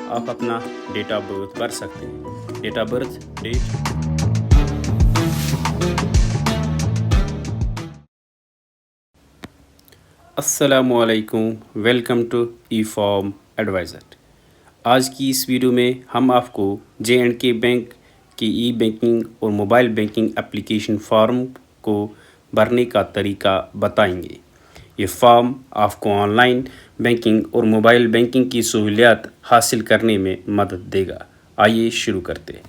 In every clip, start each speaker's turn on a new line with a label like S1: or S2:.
S1: आप अपना date of birth भर सकते हैं। Date of birth, date. अस्सलामुअलैकुम, welcome to e form advisor. आज की इस वीडियो में हम आपको J&K बैंक की ई बैंकिंग और मोबाइल बैंकिंग एप्लीकेशन फॉर्म को भरने का तरीका बताएंगे। ये फॉर्म आपको ऑनलाइन बैंकिंग और मोबाइल बैंकिंग की सहूलियत हासिल करने में मदद देगा। आइए शुरू करते हैं।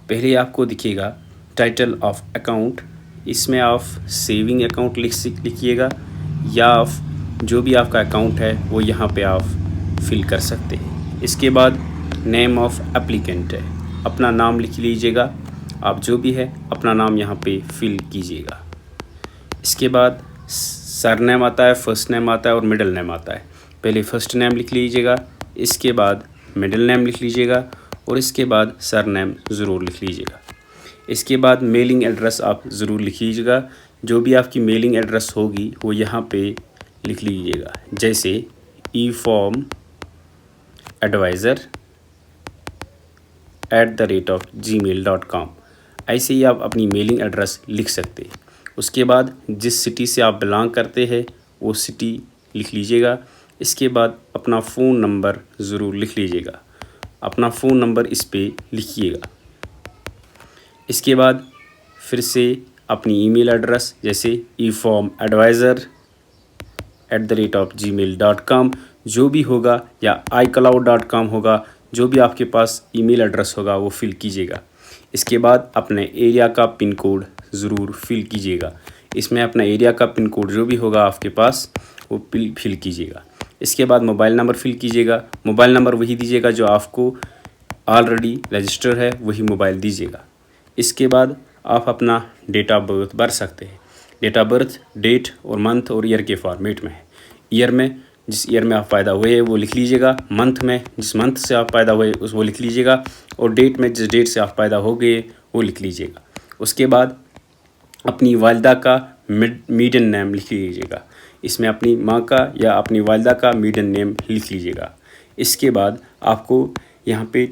S1: पहले आपको दिखेगा टाइटल ऑफ अकाउंट। इसमें आप सेविंग अकाउंट लिखिएगा या आप जो भी आपका अकाउंट है वो यहाँ पे आप फिल कर सकते हैं। इसके बाद नेम ऑफ एप्लीकेंट है, अपना नाम लिख लीजिएगा। आप जो भी है अपना नाम यहाँ पे फिल कीजिएगा। इसके बाद सरनेम आता है, फर्स्ट नेम आता है और मिडिल नेम आता है। पहले फर्स्ट नेम लिख लीजिएगा, इसके बाद मिडिल नेम लिख लीजिएगा और इसके बाद सरनेम ज़रूर लिख लीजिएगा। इसके बाद मेलिंग एड्रेस आप ज़रूर लिख लीजिएगा। जो भी आपकी मेलिंग एड्रेस होगी वो यहाँ पे लिख लीजिएगा, जैसे e-form advisor@gmail.com। ऐसे ही आप अपनी मेलिंग एड्रेस लिख सकते हैं। उसके बाद जिस सिटी से आप बिलोंग करते हैं वो सिटी लिख लीजिएगा। इसके बाद अपना फ़ोन नंबर ज़रूर लिख लीजिएगा, अपना फ़ोन नंबर इस पे लिखिएगा। इसके बाद फिर से अपनी ईमेल एड्रेस, जैसे eformadvisor@gmail.com जो भी होगा, या iCloud.com होगा, जो भी आपके पास ईमेल एड्रेस होगा वो फिल कीजिएगा। इसके बाद अपने एरिया का पिन कोड ज़रूर फिल कीजिएगा। इसमें अपना एरिया का पिन कोड जो भी होगा आपके पास वो फिल कीजिएगा। इसके बाद मोबाइल नंबर फिल कीजिएगा। मोबाइल नंबर वही दीजिएगा जो आपको ऑलरेडी रजिस्टर है, वही मोबाइल दीजिएगा। इसके बाद आप अपना डेट ऑफ बर्थ भर सकते हैं। डेट ऑफ बर्थ डेट और मंथ और ईयर के फॉर्मेट में है। ईयर में जिस ईयर में आप पैदा हुए वो लिख लीजिएगा, मंथ में जिस मंथ से आप पैदा हुए उस वो लिख लीजिएगा, और डेट में जिस डेट से आप पैदा हो गए वो लिख लीजिएगा। उसके बाद अपनी वालिदा का मीडियन नेम लिख लीजिएगा। इसमें अपनी माँ का या अपनी वालिदा का मीडियन नेम लिख लीजिएगा। इसके बाद आपको यहाँ पे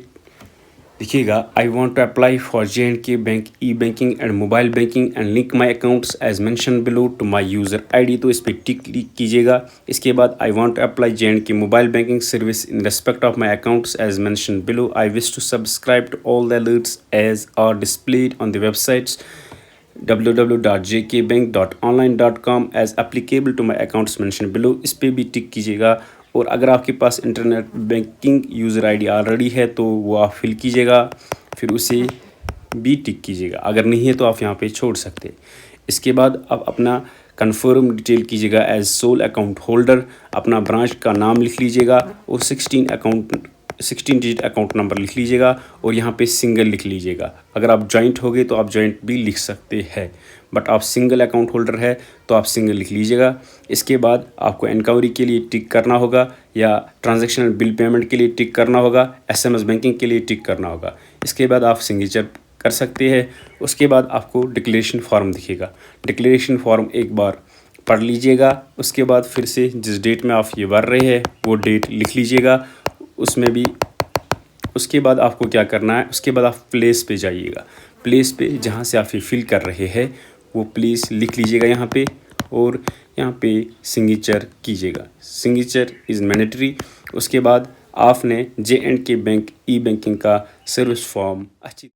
S1: देखिएगा, I want to apply for J&K bank e banking and mobile banking and link my accounts as mention below to my user ID, तो इस पर टिक क्लिक कीजिएगा। इसके बाद I want to apply J&K mobile banking service in respect of my accounts as mention below. I wish to subscribe to all the alerts as are displayed on the websites www.jkbank.online.com as applicable to my accounts mentioned below। इस पर भी टिक कीजिएगा। और अगर आपके पास internet banking user ID already है तो वो आप फिल कीजिएगा, फिर उसे भी टिक कीजिएगा। अगर नहीं है तो आप यहाँ पे छोड़ सकते हैं। इसके बाद आप अपना कन्फर्म डिटेल कीजिएगा एज सोल अकाउंट होल्डर। अपना ब्रांच का नाम लिख लीजिएगा और 16 डिजिट अकाउंट नंबर लिख लीजिएगा और यहाँ पे सिंगल लिख लीजिएगा। अगर आप जॉइंट हो गए तो आप जॉइंट भी लिख सकते हैं, बट आप सिंगल अकाउंट होल्डर है तो आप सिंगल लिख लीजिएगा। इसके बाद आपको इंक्वायरी के लिए टिक करना होगा, या ट्रांजैक्शनल बिल पेमेंट के लिए टिक करना होगा, SMS बैंकिंग के लिए टिक करना होगा। इसके बाद आप सिग्नेचर कर सकते हैं। उसके बाद आपको डिक्लेरेशन फॉर्म दिखेगा। डिक्लेरेशन फॉर्म एक बार पढ़ लीजिएगा। उसके बाद फिर से जिस डेट में आप ये भर रहे हैं वो डेट लिख लीजिएगा उसमें भी। उसके बाद आपको क्या करना है, उसके बाद आप प्लेस पे जाइएगा। प्लेस पे जहाँ से आप ये फिल कर रहे हैं वो प्लेस लिख लीजिएगा यहाँ पे, और यहाँ पे सिग्नेचर कीजिएगा। Signature is mandatory. उसके बाद आपने J&K बैंक ई बैंकिंग का सर्विस फॉर्म अच्छी